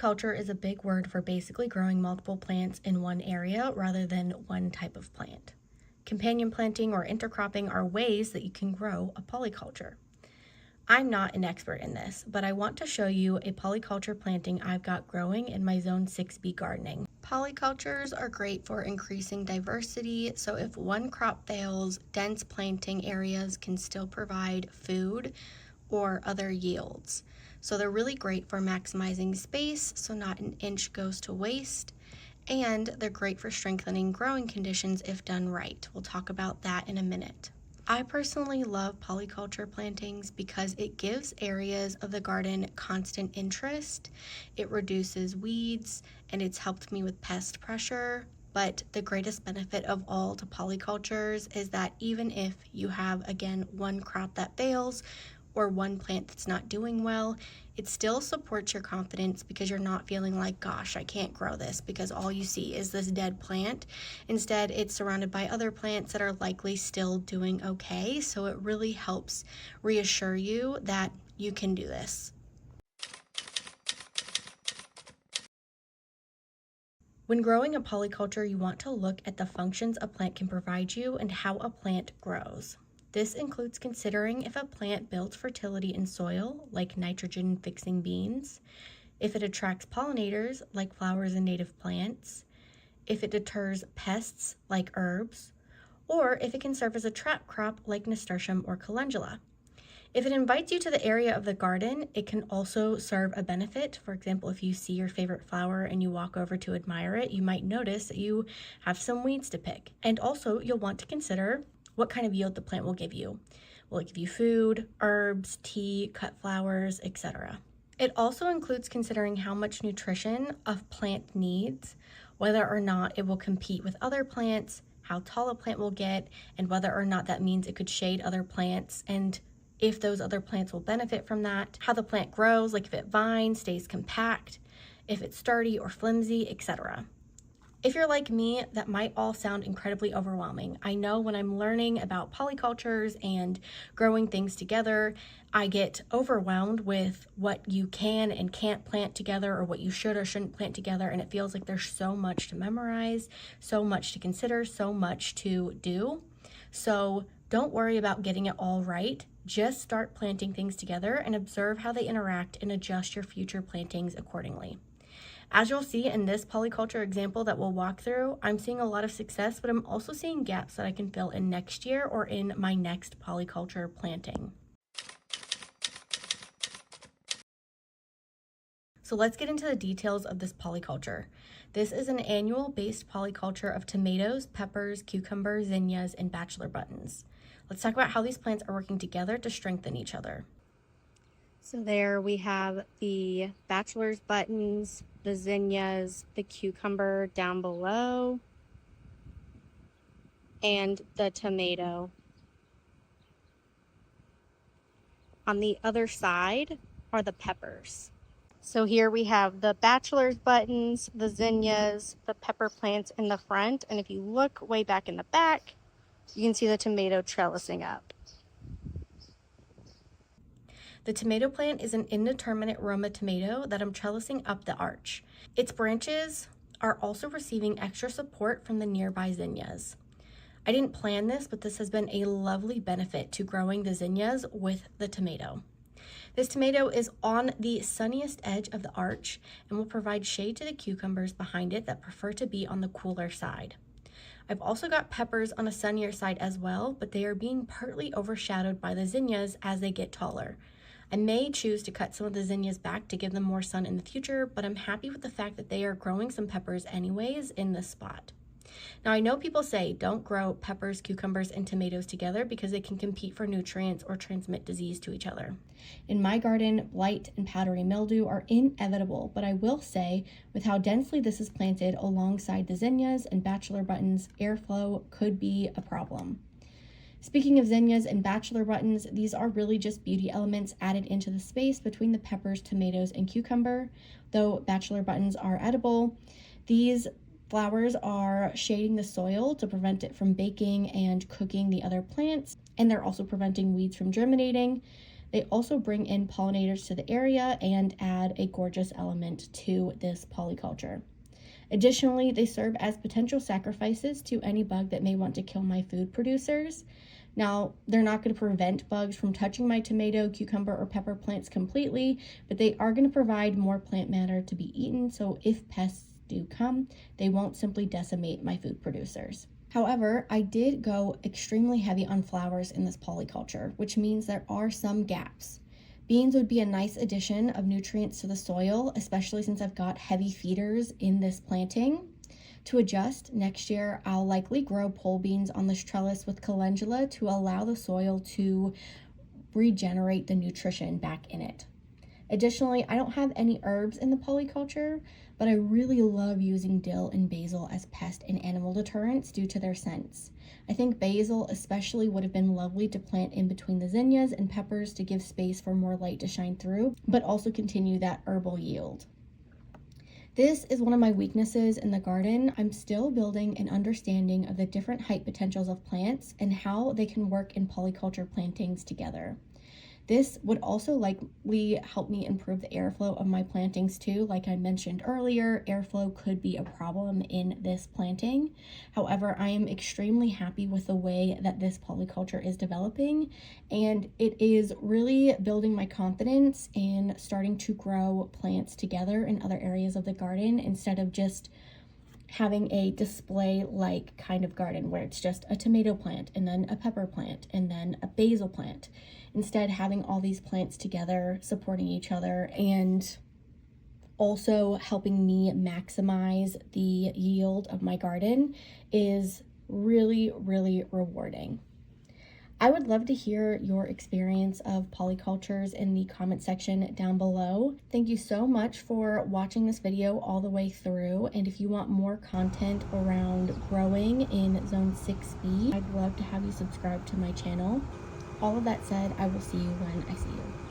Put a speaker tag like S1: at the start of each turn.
S1: Polyculture is a big word for basically growing multiple plants in one area rather than one type of plant. Companion planting or intercropping are ways that you can grow a polyculture. I'm not an expert in this, but I want to show you a polyculture planting I've got growing in my Zone 6B gardening. Polycultures are great for increasing diversity, so if one crop fails, dense planting areas can still provide food or other yields. So they're really great for maximizing space, so not an inch goes to waste, and they're great for strengthening growing conditions if done right. We'll talk about that in a minute. I personally love polyculture plantings because it gives areas of the garden constant interest, it reduces weeds, and it's helped me with pest pressure. But the greatest benefit of all to polycultures is that even if you have, again, one crop that fails or one plant that's not doing well, it still supports your confidence because you're not feeling like, gosh, I can't grow this because all you see is this dead plant. Instead, it's surrounded by other plants that are likely still doing okay. So it really helps reassure you that you can do this. When growing a polyculture, you want to look at the functions a plant can provide you and how a plant grows. This includes considering if a plant builds fertility in soil, like nitrogen-fixing beans, if it attracts pollinators, like flowers and native plants, if it deters pests, like herbs, or if it can serve as a trap crop, like nasturtium or calendula. If it invites you to the area of the garden, it can also serve a benefit. For example, if you see your favorite flower and you walk over to admire it, you might notice that you have some weeds to pick. And also, you'll want to consider what kind of yield the plant will give you. Will it give you food, herbs, tea, cut flowers, etc.? It also includes considering how much nutrition a plant needs, whether or not it will compete with other plants, how tall a plant will get, and whether or not that means it could shade other plants, and if those other plants will benefit from that, how the plant grows, like if it vines, stays compact, if it's sturdy or flimsy, etc. If you're like me, that might all sound incredibly overwhelming. I know when I'm learning about polycultures and growing things together, I get overwhelmed with what you can and can't plant together or what you should or shouldn't plant together, and it feels like there's so much to memorize, so much to consider, so much to do. So don't worry about getting it all right. Just start planting things together and observe how they interact and adjust your future plantings accordingly. As you'll see in this polyculture example that we'll walk through, I'm seeing a lot of success, but I'm also seeing gaps that I can fill in next year or in my next polyculture planting. So let's get into the details of this polyculture. This is an annual-based polyculture of tomatoes, peppers, cucumbers, zinnias, and bachelor buttons. Let's talk about how these plants are working together to strengthen each other. So there we have the bachelor's buttons, the zinnias, the cucumber down below, and the tomato. On the other side are the peppers. So here we have the bachelor's buttons, the zinnias, the pepper plants in the front, and if you look way back in the back, you can see the tomato trellising up. The tomato plant is an indeterminate Roma tomato that I'm trellising up the arch. Its branches are also receiving extra support from the nearby zinnias. I didn't plan this, but this has been a lovely benefit to growing the zinnias with the tomato. This tomato is on the sunniest edge of the arch and will provide shade to the cucumbers behind it that prefer to be on the cooler side. I've also got peppers on a sunnier side as well, but they are being partly overshadowed by the zinnias as they get taller. I may choose to cut some of the zinnias back to give them more sun in the future, but I'm happy with the fact that they are growing some peppers anyways in this spot. Now I know people say don't grow peppers, cucumbers, and tomatoes together because they can compete for nutrients or transmit disease to each other. In my garden, blight and powdery mildew are inevitable, but I will say with how densely this is planted alongside the zinnias and bachelor buttons, airflow could be a problem. Speaking of zinnias and bachelor buttons, these are really just beauty elements added into the space between the peppers, tomatoes, and cucumber. Though bachelor buttons are edible, these flowers are shading the soil to prevent it from baking and cooking the other plants, and they're also preventing weeds from germinating. They also bring in pollinators to the area and add a gorgeous element to this polyculture. Additionally, they serve as potential sacrifices to any bug that may want to kill my food producers. Now, they're not going to prevent bugs from touching my tomato, cucumber, or pepper plants completely, but they are going to provide more plant matter to be eaten, so if pests do come, they won't simply decimate my food producers. However, I did go extremely heavy on flowers in this polyculture, which means there are some gaps. Beans would be a nice addition of nutrients to the soil, especially since I've got heavy feeders in this planting. To adjust, next year I'll likely grow pole beans on this trellis with calendula to allow the soil to regenerate the nutrition back in it. Additionally, I don't have any herbs in the polyculture, but I really love using dill and basil as pest and animal deterrents due to their scents. I think basil especially would have been lovely to plant in between the zinnias and peppers to give space for more light to shine through, but also continue that herbal yield. This is one of my weaknesses in the garden. I'm still building an understanding of the different height potentials of plants and how they can work in polyculture plantings together. This would also likely help me improve the airflow of my plantings too. Like I mentioned earlier, airflow could be a problem in this planting. However, I am extremely happy with the way that this polyculture is developing, and it is really building my confidence in starting to grow plants together in other areas of the garden instead of just having a display-like kind of garden where it's just a tomato plant and then a pepper plant and then a basil plant. Instead, having all these plants together, supporting each other, and also helping me maximize the yield of my garden is really, really rewarding. I would love to hear your experience of polycultures in the comment section down below. Thank you so much for watching this video all the way through. And if you want more content around growing in Zone 6B, I'd love to have you subscribe to my channel. All of that said, I will see you when I see you.